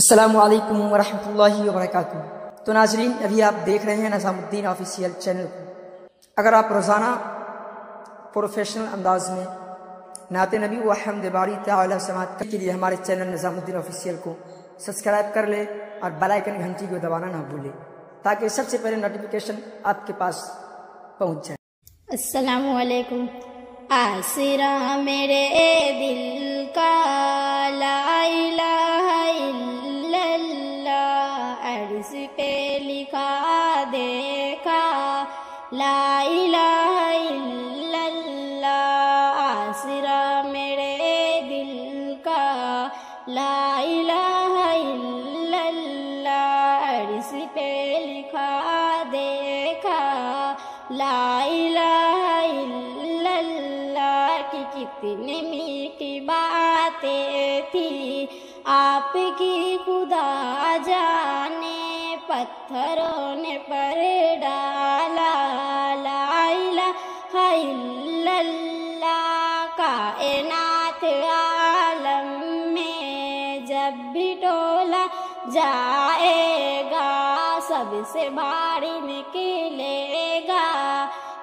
السلام علیکم ورحمۃ اللہ وبرکاتہ۔ تو ناظرین، ابھی آپ دیکھ رہے ہیں نظام الدین آفیشیل چینل کو۔ اگر آپ روزانہ پروفیشنل انداز میں نعت نبی و حمد باری تعالی سماعت کے لیے ہمارے چینل نظام الدین آفیشیل کو سبسکرائب کر لے اور بیل آئیکن گھنٹی کو دبانا نہ بھولے تاکہ سب سے پہلے نوٹیفیکیشن آپ کے پاس پہنچ جائے۔ السلام علیکم۔ آسرا میرے دل کا لا الہ الا اللہ، عرض پہ لکھا دیکھا لا الہ الا اللہ۔ آسرا میرے دل کا لا الہ الا اللہ، عرض پہ لکھا دیکھا لا الہ الا اللہ کی کتنی میٹھی باتیں تھی آپ کی خدا جانے، پتھروں نے پر ڈالا لا الہ الا اللہ۔ کائنات عالم میں جب بھی ٹولا جائے گا سب سے بھاری نکلے گا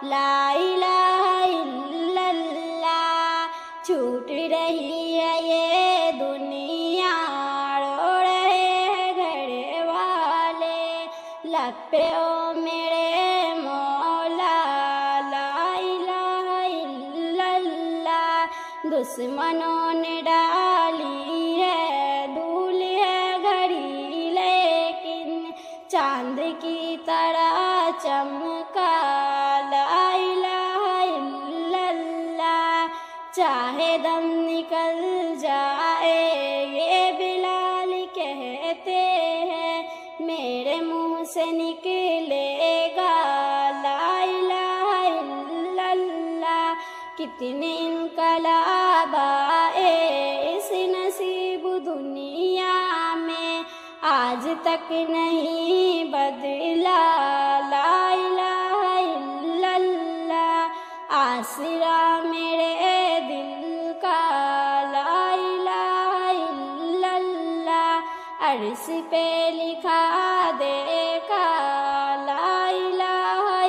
لا الہ الا اللہ۔ چھوٹ رہی ہے یہ دنیا، رو رہے ہیں گھر والے، لب پہ او میرے مولا لا الہ الا اللہ۔ دشمنوں نے ڈالی ہے دھول ہے گھڑی، لیکن چاند کی طرح چمکا لا الہ الا اللہ۔ چاہے دم نکل جائے یہ بلال کہتے ہیں، میرے منہ سے نکلے گا لا الہ الا اللہ۔ کتنے انقلاب آئے اس نصیب دنیا میں، آج تک نہیں بدلا لا الہ الا اللہ۔ آسرا میرے دل کا لا الہ الا اللہ، عرش پہ لکھا دیکھا